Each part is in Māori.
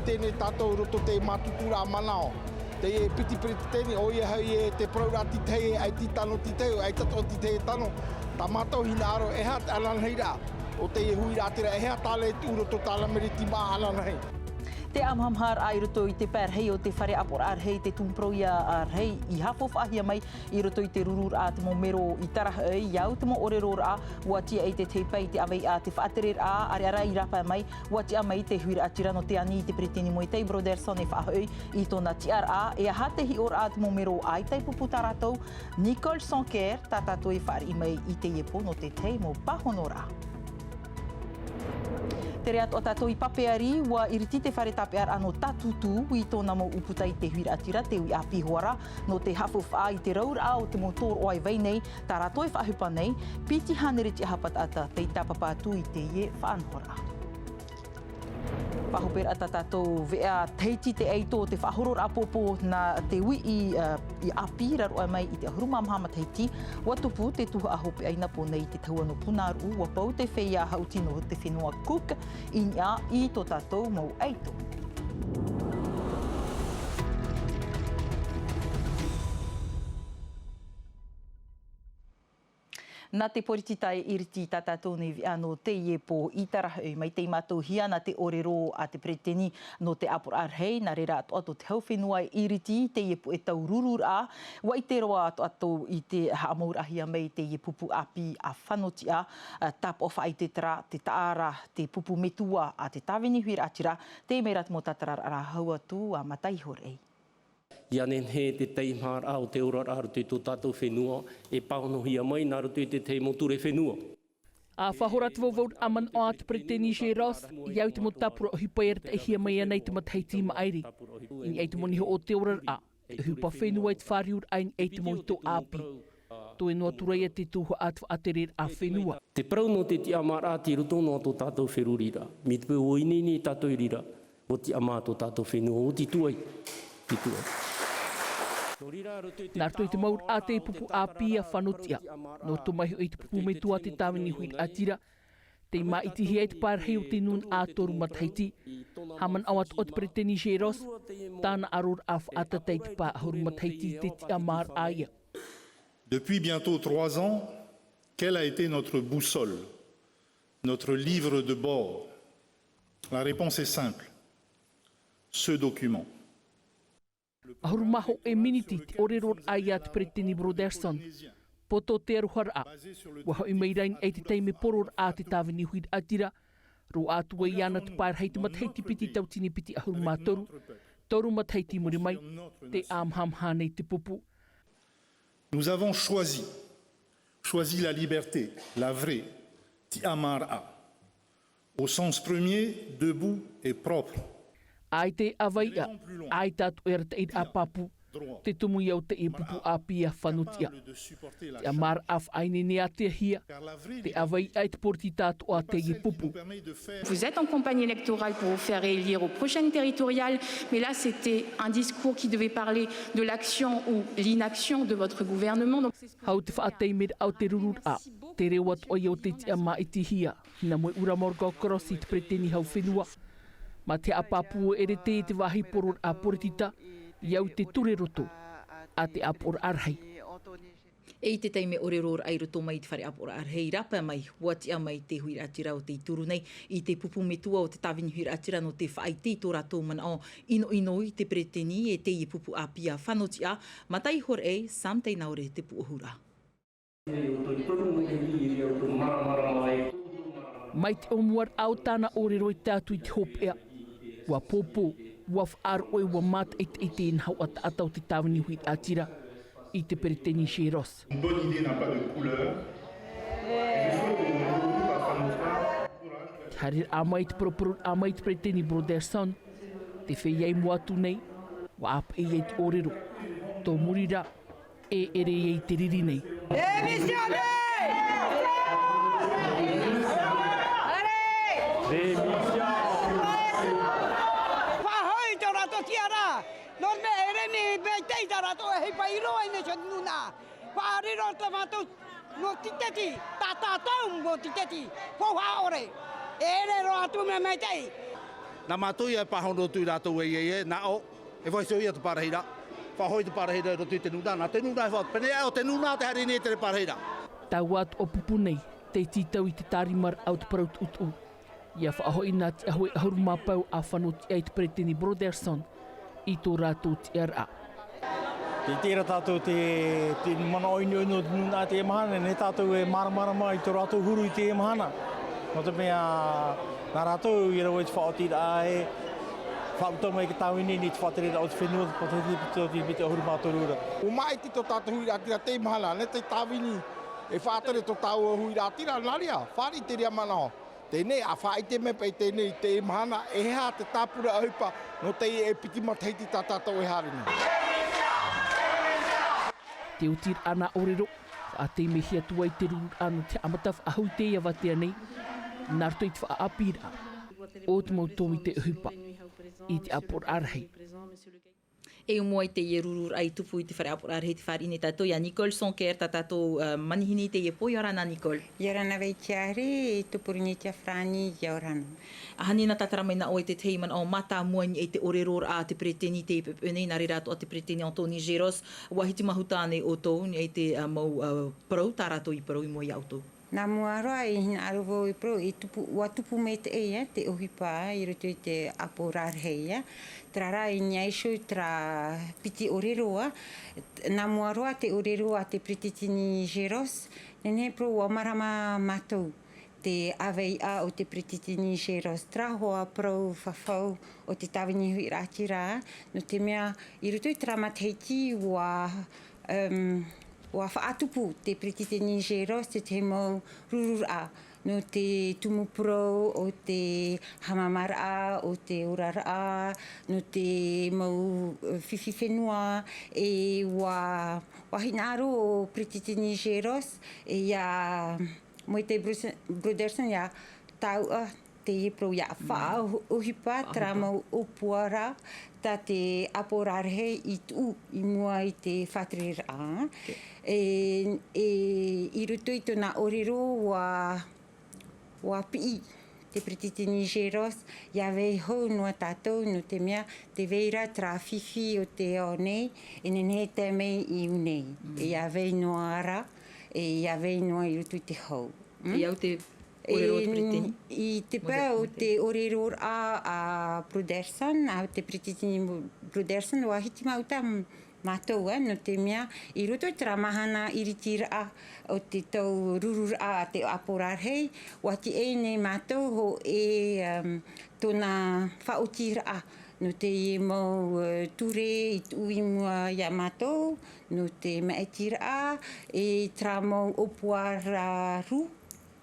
tēnei tātou roto te mātutura manao. Te e piti tēnei o ia hau e te praurati tei ai ti tano ti teo, ai tato ti tei tano. Tā mātou hina aro e hat alanheira. O te e hui rātira e hea tāle tu roto tāla meriti mā alanhei. Te amhamhar ai roto i te pērhei o te whare apor arhei te tūmproia arhei i hafof ahia mai i roto i te rurur a te mo mero i taraha i au te mo oreror a watia e te teipei te awei a te whaaterer a are ara i rapa mai watia mai te huira atira no te ani i te pretini mo i te Broderson e whaahoi i tōna tiar a e aha te hi or a te mo mero ai te puputa ratou Nicole Sonker tātātou i whaari i mai i te iepo no te tei mo pahonora. Te rea o tātou i papeari wa iriti te whare tapear ano tatutu i tōna mo uputa i te huira atira te ui a pihoara no te hafuf a i te raur a o te motor o ai veinei tā rato e whaahupa nei piti haneriti hapat ata te tapapatu i te ie whaanhora. Whahoper ata tātou vea teiti te eito te whahoror apopo na te ui i api raro ai mai i te ahurumamahama teiti watupu te tuha ahope aina po nei te tauano punaru wa pau te whea hautino te whenua Cook i nia i tō tātou mau eito. Nā te porititai iriti tātātou nei ano te iepo i tarahau mai te mātou hia na te orero a te preteni no te apor arhei nā reira ato te hauwhenua iriti te iepo e tau rurur a wa i te roa ato i te haamaurahia mai te iepupu api a whanoti a tap ofa ai te tara te taara te pupu metua a te tāwini huira atira te meirat mo tātara ara haua tū a mataihorei. Ia nen he te teimhar au te ora aru te tō tātou whenua e paunohia mai nā roto i te te moture whenua. A whahorat vovout aman o atu preteni she Ross, iau te mo tapura o hipaer te ehia mai anei te mataiti maairi. Ini ei te moniho o te ora a, te hupa whenua i te whariur ain ei te mo i tō api. Tō e noa turai te tūhua atu aterer a whenua. Te parau no te ti amar a te roto no tō tātou wherurira. Mi te pēo ini ni tātou irira o ti amar tō tātou whenua o ti tuai. Ti tuai. Nā rto i te maur a te pupu a pia whanotia. No to mahi o i te pupu me tua te tāwini hui atira. Te ma iti hea i te pārhei o te nun a toru mataiti. Haman awat o te preteni she Ross. Tāna aror a whaata te te pā horu mataiti te ti amar aia. Depuis bientôt 3 ans, quelle a été notre boussole, notre livre de bord? La réponse est simple. Ce document. Ahuru maho e miniti te oreror aia te preteni Broderson. Poto te aruhara a. Waho i meirain e te teime poror a te tāwini huid atira. Ro atua i ana te pārhei te mataiti piti tautini piti ahuru mātoru. Toru mataiti muri mai. Te amham hanei te pupu. Nous avons choisi la liberté, la vraie, ti amar a. Au sens premier, debout et propre. Ai te awaia, ai tātu era te a papu, te tumu iau te e pupu a pia whanutia. Te amar af aine ne a te hia, te awai ai te porti tātu a te e pupu. Vous êtes en campagne électorale pour vous faire réélire aux prochaines territoriales, mais là c'était un discours qui devait parler de l'action ou l'inaction de votre gouvernement. Hau te whaatei med au te rurur a, te rewat o iau te ama i te hia, hina moe ura morga o krosi te preteni hau whenua. Ma te apapu ere te wahi poror a poritita, iau te ture roto, a te apor arhei. E i te teime oreror ai roto mai te whare apor arhei rapa mai, watia mai te huira atira o te turu nei, i te pupu metua o te tāwini huira atira no te whaiti tō rato mana o ino i te preteni e te i pupu a pia whanotia, matai hore e sam tei naore te puuhura. Mai te omuar au tāna orero i tātu i te hop ea. Wa popo, wa whaar oi wa mat e te inhau at atau te tāwini hui atira i te preteni she Ross. Une bonne idée n'a pas de couleur. Harir amai te proporur amai te preteni Broderson, te wheiai moatu nei, wa ap e te orero. Tō murira e ere ei te riri nei. Démissionnez! Norme ereni beitei tarato e pairo ine chenuna. Pariro tamato no titeti, tata tom mo titeti. Po haore. Ere ro atu me metei. na mātui e pahono tui rātou e na o, e vai soi atu parahira. Whahoi te parahira ro tui te nuna, nā te nuna e whao, pene e o te nuna te harini e te parahira. Tau atu o pupu nei, te titau I te tarimar au te paraut utu. Ia whaahoi nā te ahoi ahuru mapau a whanoti e te Pretini Broderson I tō rātou te ara. Ki tēra tātou te mana oinu oinu te nuna te mahana, ne tātou e maramarama I tō rātou huru I te mahana. No te mea, nā rātou I rau e te whaotira e, whautau mai ki tāwini ni te whaterera o te whenua, po te pite ahuru mātorura. O mai ti tō tātou hui rātira te mahana, ne te tāwini e whātere tō tāu hui rātira, nāria, whāri te rea manao. Tēnei, a whaai te mepa I tēnei te mahana, e hea te tāpura aupa, no te e piti mataiti tā tātou e harini. Te utir ana orero, a te mehia tuai te rūr ana te amatawh ahau te ia watea nei, nārtoi te wha apira, o te mautomi te uhupa, I te apor arhei. E umoa I te ie rurur ai tupu I te whare apor arhei te whare ine tātou. Ia Nicole Sonker, tā tātou manihini te ie po, i orana Nicole. I orana vei tiare, tupuruni te Afrani, i orana. Hanina tātaramaina o te teiman o mata muani e te oreror a te preteni te ipepene, nare rātou a te preteni Antoni Geros, wahiti mahutāne o tōu, e te mau parau, tā rātou I parau I mua I autou. Nā mua roa I hina arovo I pro, ua tupu me te eia, te ohipa, I roto I te apo rārheia. Trara I nyaisho tra piti oreroa. Nā mua roa te oreroa te Pretitini Geros, nene pro ua marama mātou. Te awei a o te Pretitini Geros. Tra hoa pro whawhau o te tawini hui rātira. No te mea, I roto I tra matheiti ua... Wa whaatupu te Pretitini Geros te te mau rurura no te tumupro o te hamamara o te urara no te mau whiwhi whenua e wa hinaro o Pretitini Geros e ia moi te Broderson ia taua te ipro ia wha uhipa tra mau upuara ta te aporarhe I tu I mua I te whaterera. I ruto I tōna orero wa pi te Pretitini Geros, ia vei hou noa tātou no te mea te veira tra whiwhi o te o nei, e nene te mei I unei. E ia vei noa ara, e ia vei noa I ruto I te hou. I au te orero te Pretini? I te pā o te orero a Broderson, a te Pretitini Broderson, wa hiti mauta mātou no te mea, I roto I tra mahana iritira o te tau rurura a te aporarhei, wa ti e nei mātou ho e tōna whaotira no te I mau ture I tui mua ia mātou, no te maetira e tra mau opuara ru,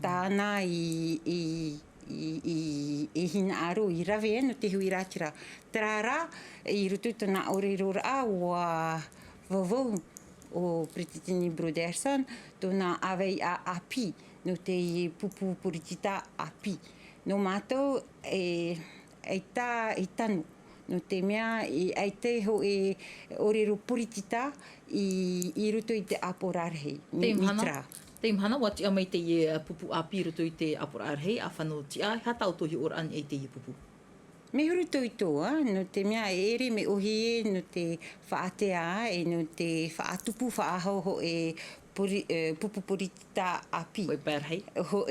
tāna I hina aro I rave no te hui rātira. Trara, I rutu tōna orerora wa vavau o Pretitini Broderson, tōna awei a api, no te pupu puritita api. No mātou e tanu, no te mea e te ho e orero puritita I rutu I te aporarhei. Te imhana, wati a mai te pupu api roto I te aporarhei, a whanoti a, hata o tohi ora an e te pupu? Me huru tō I tōa, no te mea ere me ohi e, no te whaatea e, no te whaatupu whaahau ho e pupu puritita api. Hoi pērhei? Ho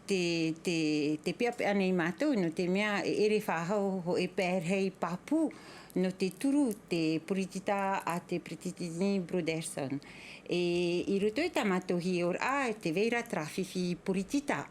te peapea nei mātou, no te mea ere whaahau ho e pērhei papu, no te turu te puritita a te Pretitini Broderson. I roto I tamatohi ora te veira tra whiwhi puritita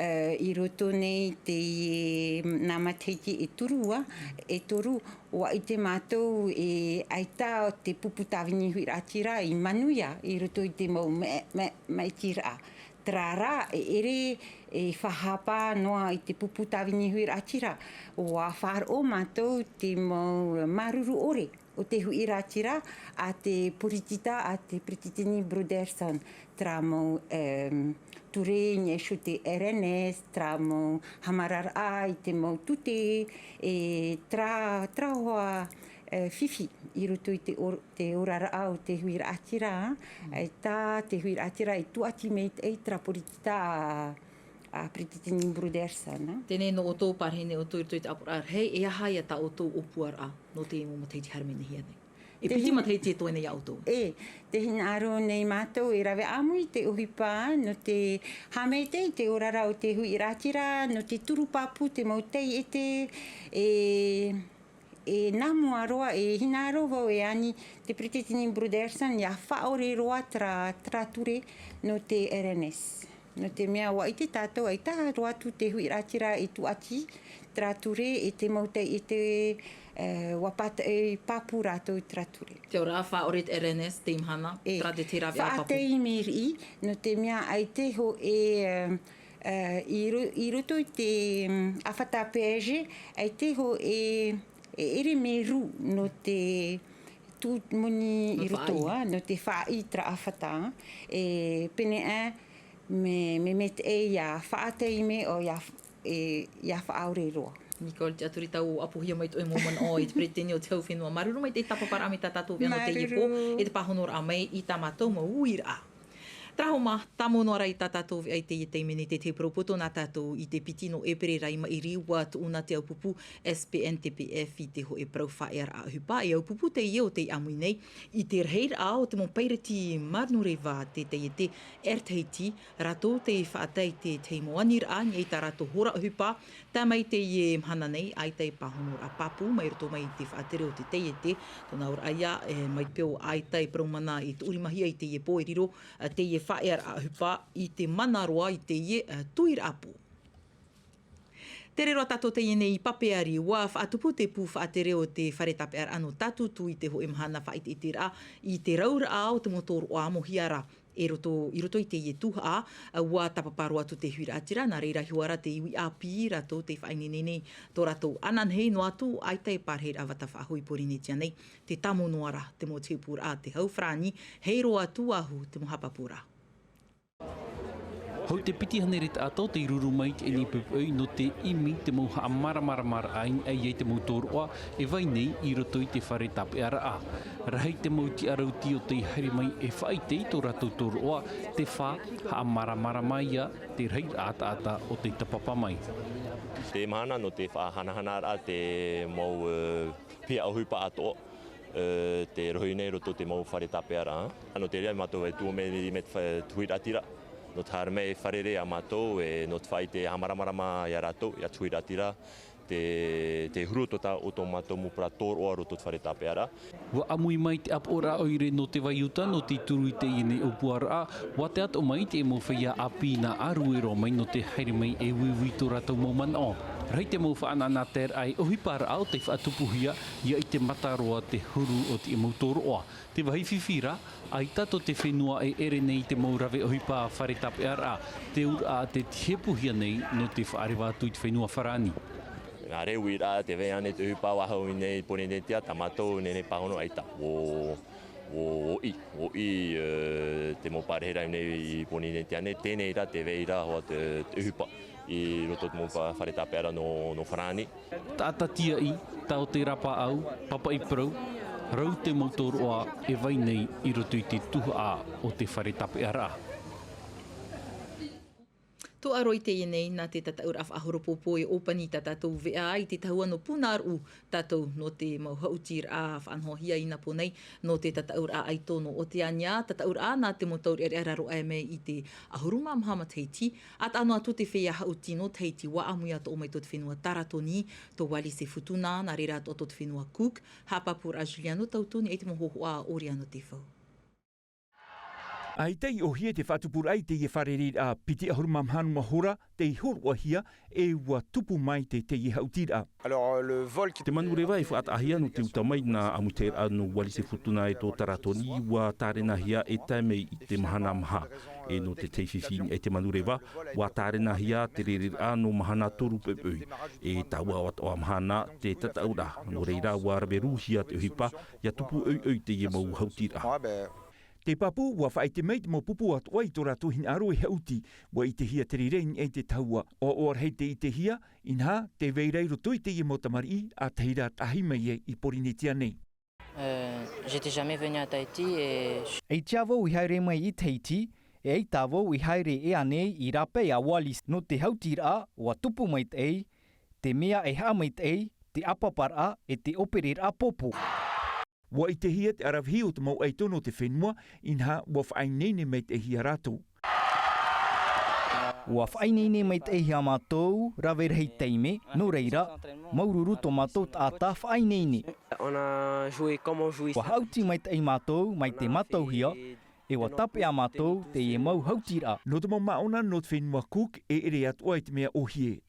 I roto nei te nā mateiti e turua, e toru wa I te mātou e aita o te pupu tawini hui rātira I manuia I roto I te mau maitira. Trara ere e whahapa noa I te pupu tawini hui rātira. Wa wharo mātou te mau maruru ore. O te hui rātira a te puritita a te Pretitini Broderson. Tra mau ture nesho te RNS, tra mau hamarara I te mau tute, e tra hoa whiwhi I roto I te orara o te hui rātira. E tā te hui rātira I tuati mei te tra puritita a Prititini Brudersana. Tēnei no o tō parhene o tō i te apura hei e aha ia ta o tō opuara no te mo mateiti harmene hia nei. E piti mateiti e toene ia o tō. Te hina aro nei mātou e rawe amui te ohipā no te hamete, te orara o te hui ratira, no te turupapu, te mautei e te e namu aroa e hina aro vau e ani te Prititini Brudersan ia whaore roa tra ture no te RNS. No te mea wa i te tātou ai taha roa tu te hui ratira e tu ati tra ture e te mautei e te wapata e papu rātou i tra ture. Te ora whaore te RNS te imhana tra te te rawe a papu. Whaatei miri no te mea ai te ho i roto i te awhata peage ai te ho ere meru no te tūmuni i rotoa, no te whaai tra awhata, pene me te ia whaatei me o ia whaaure roa. Nicole, te aturi tau apuhia mai toi momon o i te preteni o te hauwhenua. Maruru mai te tapapara me tātou pia no te ipo, e te pahonora a mai i tā mātou ma uira. Trahoma, tamonoara i tā tātou ai te teimene te propoto nā tātou i te piti no e pere raima i riwa tu una te aupupu SPNTPF i te ho e prau whaer a hupa. E aupupu te ia o te amui nei i te rheir a o te mo peireti marnurewa te te erteiti rato te whaatei te teimoanir a i tā rato hora a hupa. Tā mai te ie mhana nei ai te pahonor a papu mai roto mai te whaatere o te te tōna ora aia mai peo ai te praumana i te urimahia i te ie po e riro te ie whaer a hupa i te manaroa i te ie tuir apu. Te rero tato te iene i papeari wa whaatupu te pū whaatere o te wharetapear ano tatu tu i te ho imhana whaite i te rā i te raura a o te motor o amohiara. I roto i te ie tuha wa tapaparo atu te huira atira, nā reira hiwara te iwi api rato te whainenene tō rato ananhei no atu ai te parheir awata whaahui porine tia nei, te tamonoara te mo tēpura a te haufrani, hei roa atu ahu te mo hapapura. Hau te piti hanereta ato te ruru mai te eni pupui no te imi te mauha a maramar ain ai te mautor oa e vai nei i roto i te whare tape ara a. Rahei te mauti arauti o te haere mai e whaite i tō ratou toro oa te wha ha a maramara mai a te rei ata o te tapapa mai. Te mana no te whahanahana ara te mau pia auhupa ato. Te rohi nei roto te mau whare tape ara. No te rea matou e tuomeri me te tuiratira. No te harme e wharere a mātou e no te whai te hamaramarama i a rātou, i a tuiratira, te hurutota o tō mātou mupura tōroa roto te whare tāpe ara. Wa amui mai te apora oire no te waiuta no te turu i te iene upuara a, wa te ato mai te mo whaia api na aruero mai no te haere mai e wiwi tō rātou mauman o. Rei te mau whaanana ter ai ohipara au te whaatupuhia ia i te mataroa te huru o te mautoroa. Te wahi whiwhira, ai tato te whenua e ere nei te maurawe ohipa whare tape ara, te ura a te tepuhia nei no te whaarewa atu i te whenua wharani. Ngā reu i rā te wea ne te uhipa wahau i nei ponenetia, ta mātou nene pahono ai ta o i te mo parehera i nei i ponenetia ne, tēnei rā te wei rā hoa te uhipa i roto te mo whare tape ara no wharani. Tātatia i, tau te rapa au, papa i prau, rau te motoroa e vai nei i roto i te tuha o te whare tape ara. Tō aroi te ienei nā te tataura a whahoropopo e opani tā tātou vea ai te tahua no punaru tātou no te mauhautir a whanhohia ina ponei no te tataura a aitono o te anya, tataura a nā te motauri e raro ai me i te ahuruma mahama teiti, at ano atu te whea hautino teiti wa amui ato o mai tō te whenua Taratoni, tō wali se futuna, nā reira ato tō te whenua Cook, hapapura a Juliano tautoni e te mohoho a Oriano te whau. Ai tei o hia te whatupura ai te i whareri a piti ahuruma mhanu mahora te i horua hia e ua tupu mai te i hautira. Te manurewa e whaatahia no te utamai nā amuter anu wali se futuna e tō Taratoni wa tārena hia e taimei i te mahana maha. E no te teififin e te manurewa wa tārena hia te rerir anu mahana toru pepui. E taua wat o amhana te tataura. No reira wa raberu hia te uhipa ia tupu au te i mau hautira. Te papu wa whaite mei te mo pupu atu ai tō rātou hin aro e hauti wa i te hia te rirein e te taua. O hei te i te hia, inha te veirei roto i te i motamari a teira tahi mai i Porinetia nei. J'étais jamais venu à Tahiti et... Ei tiawo i haere mai i Tahiti E ei tāwau I haere e anei I rape a Wallis no te hautira wa tupu mai te ei, te mea e haa mai te ei, te apapara e te operera popo. Wa I te hia te arawhi o te mau ei tono te whenua, inha wa whainene mai te hia rātou. Wa whainene mai te hia mātou, rawe rei teime, no reira, maururu to mātou tātā whainene. Wa hauti mai te mātou, mai te matauhia, e wa tape a mātou te e mau hautira. No te mau maona no te whenua Cook e ere atua I te mea ohie.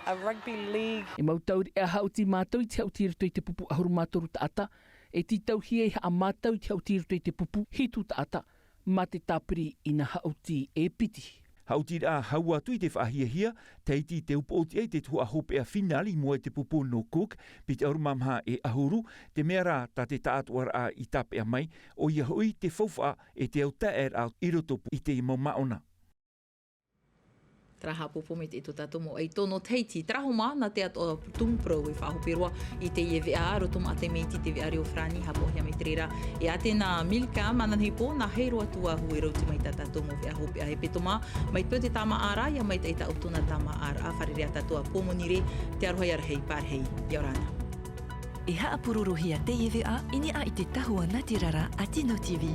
A rugby league. E mau tauri e hauti mātou I te hautira tui te pupu ahuru mātoru taata. E ti tauhia I a mātou I te hautira tui te pupu hitu taata. Ma te tāpiri I na hauti e piti. Hautira haua tui te whahiahia, teiti te upoti e te tua hope a finali mua te pupu no Cook, pi te aurumamha e ahuru, te mea rā ta te tātuar a I tape a mai, o ia hui te whauwha e te au taer a irotopu I te mau maona. Traha popo me te ito tato mo ei tono teiti. Traho mana te ato tumpro e whahoperua I te ie vea rotom a te meiti te vea reo frani hapo hia me trera. E ate na milka manan hipo na heiro atua hui rauti mai tato mo vea hope a he petoma. Mai tue te tama ara ia mai te ita utuna tama ara wharerea tato a pomonire te arohai arhei parhei. Iorana. E haa pururuhia te ie vea ini a I te tahua natirara a Tino TV.